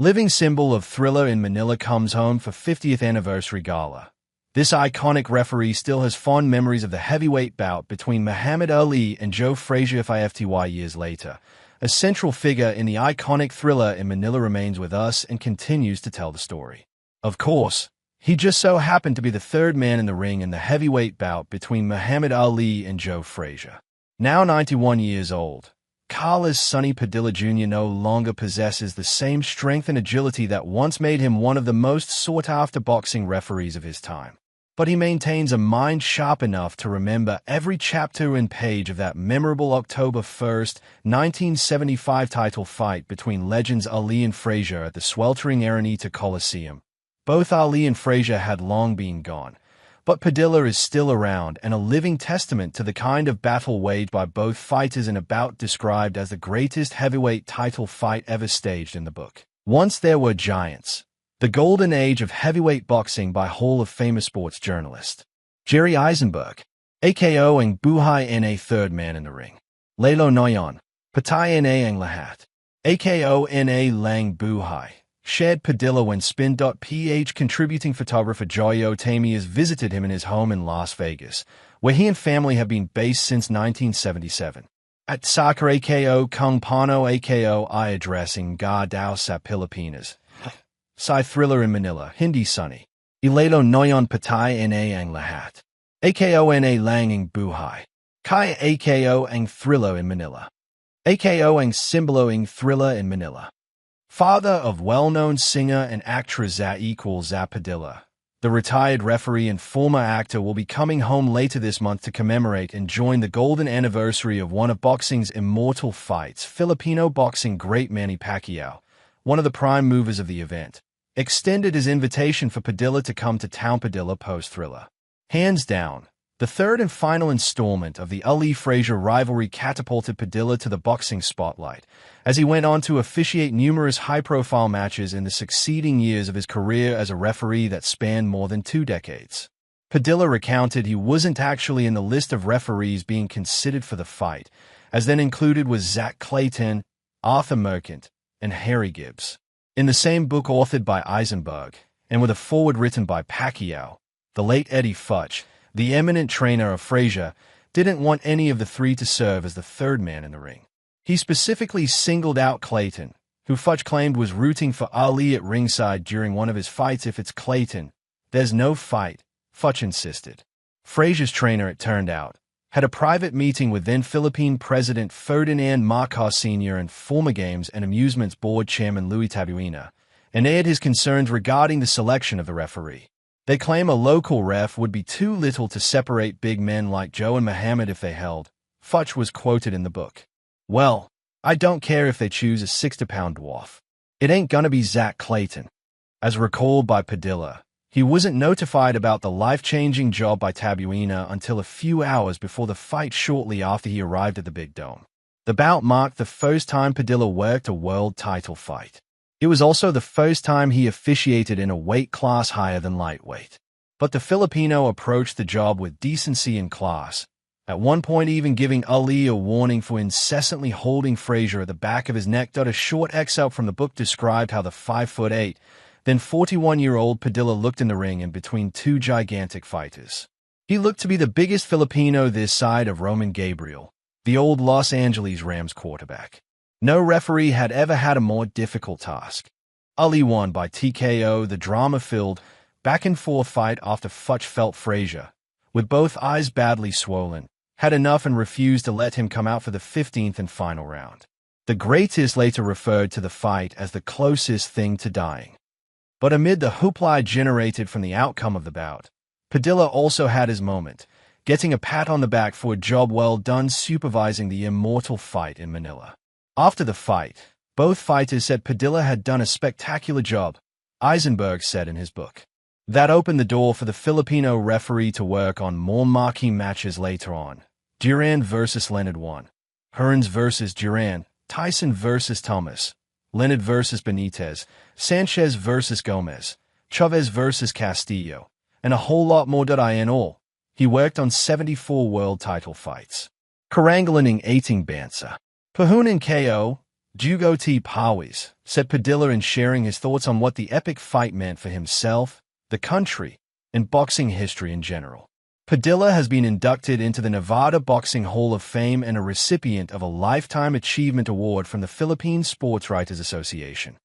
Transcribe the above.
living symbol of Thrilla in Manila comes home for 50th anniversary gala. This iconic referee still has fond memories of the heavyweight bout between Muhammad Ali and Joe Frazier 50 years later. A central figure in the iconic Thrilla in Manila remains with us and continues to tell the story. Of course, he just so happened to be the third man in the ring in the heavyweight bout between Muhammad Ali and Joe Frazier. Now 91 years old, Carlos Sonny Padilla Jr. no longer possesses the same strength and agility that once made him one of the most sought-after boxing referees of his time. But he maintains a mind sharp enough to remember every chapter and page of that memorable October 1st, 1975 title fight between legends Ali and Frazier at the sweltering Araneta Coliseum. Both Ali and Frazier had long been gone, but Padilla is still around and a living testament to the kind of battle waged by both fighters in a bout described as the greatest heavyweight title fight ever staged in the book. Once there were giants. The Golden Age of Heavyweight Boxing by Hall of Fame sports journalist Jerry Eisenberg, AKO ang Buhay na third man in the ring. Lalo Noyon, Patay na ang lahat. AKO na lang Buhay. Shared Padilla when Spin.ph contributing photographer Joyo Tamias visited him in his home in Las Vegas, where he and family have been based since 1977. At Saka AKO Kung Pano AKO I addressing Ga Dao sa Pilipinas. Sa Thrilla in Manila, Hindi Sunny. Ilalo Noyon Patay na ang lahat. AKO na lang ang buhay. Kaya AKO ang Thrilla in Manila. AKO ang simbolo ang Thrilla in Manila. Father of well-known singer and actress Za Padilla, the retired referee and former actor will be coming home later this month to commemorate and join the golden anniversary of one of boxing's immortal fights, Filipino boxing great Manny Pacquiao, one of the prime movers of the event, extended his invitation for Padilla to come to town. Padilla post-Thrilla. Hands down, the third and final installment of the Ali-Frazier rivalry catapulted Padilla to the boxing spotlight, as he went on to officiate numerous high-profile matches in the succeeding years of his career as a referee that spanned more than 2 decades. Padilla recounted he wasn't actually in the list of referees being considered for the fight, as then included was Zach Clayton, Arthur Merchant, and Harry Gibbs. In the same book authored by Eisenberg, and with a foreword written by Pacquiao, the late Eddie Futch, the eminent trainer of Frazier, didn't want any of the three to serve as the third man in the ring. He specifically singled out Clayton, who Futch claimed was rooting for Ali at ringside during one of his fights. If it's Clayton, there's no fight, Futch insisted. Frazier's trainer, it turned out, had a private meeting with then Philippine President Ferdinand Marcos Sr. and former Games and Amusements Board Chairman Louis Tabuena, and aired his concerns regarding the selection of the referee. They claim a local ref would be too little to separate big men like Joe and Muhammad if they held. Futch was quoted in the book. Well, I don't care if they choose a 60-pound dwarf. It ain't gonna be Zach Clayton. As recalled by Padilla, he wasn't notified about the life-changing job by Tabuena until a few hours before the fight shortly after he arrived at the Big Dome. The bout marked the first time Padilla worked a world title fight. It was also the first time he officiated in a weight class higher than lightweight. But the Filipino approached the job with decency and class, at one point even giving Ali a warning for incessantly holding Frazier at the back of his neck. A short excerpt from the book described how the 5'8", then 41-year-old Padilla looked in the ring in between two gigantic fighters. He looked to be the biggest Filipino this side of Roman Gabriel, the old Los Angeles Rams quarterback. No referee had ever had a more difficult task. Ali won by TKO the drama-filled, back-and-forth fight after Futch felt Frazier, with both eyes badly swollen, had enough and refused to let him come out for the 15th and final round. The greatest later referred to the fight as the closest thing to dying. But amid the hoopla generated from the outcome of the bout, Padilla also had his moment, getting a pat on the back for a job well done supervising the immortal fight in Manila. After the fight, both fighters said Padilla had done a spectacular job, Eisenberg said in his book. That opened the door for the Filipino referee to work on more marquee matches later on. Duran vs. Leonard won. Hearns vs. Duran, Tyson vs. Thomas, Leonard vs. Benitez, Sanchez vs. Gomez, Chavez vs. Castillo, and a whole lot more. In all, he worked on 74 world title fights. Karangalan ng 18 bansa. Pahunan KO, Dugo T. Powys, said Padilla in sharing his thoughts on what the epic fight meant for himself, the country, and boxing history in general. Padilla has been inducted into the Nevada Boxing Hall of Fame and a recipient of a Lifetime Achievement Award from the Philippine Sports Writers Association.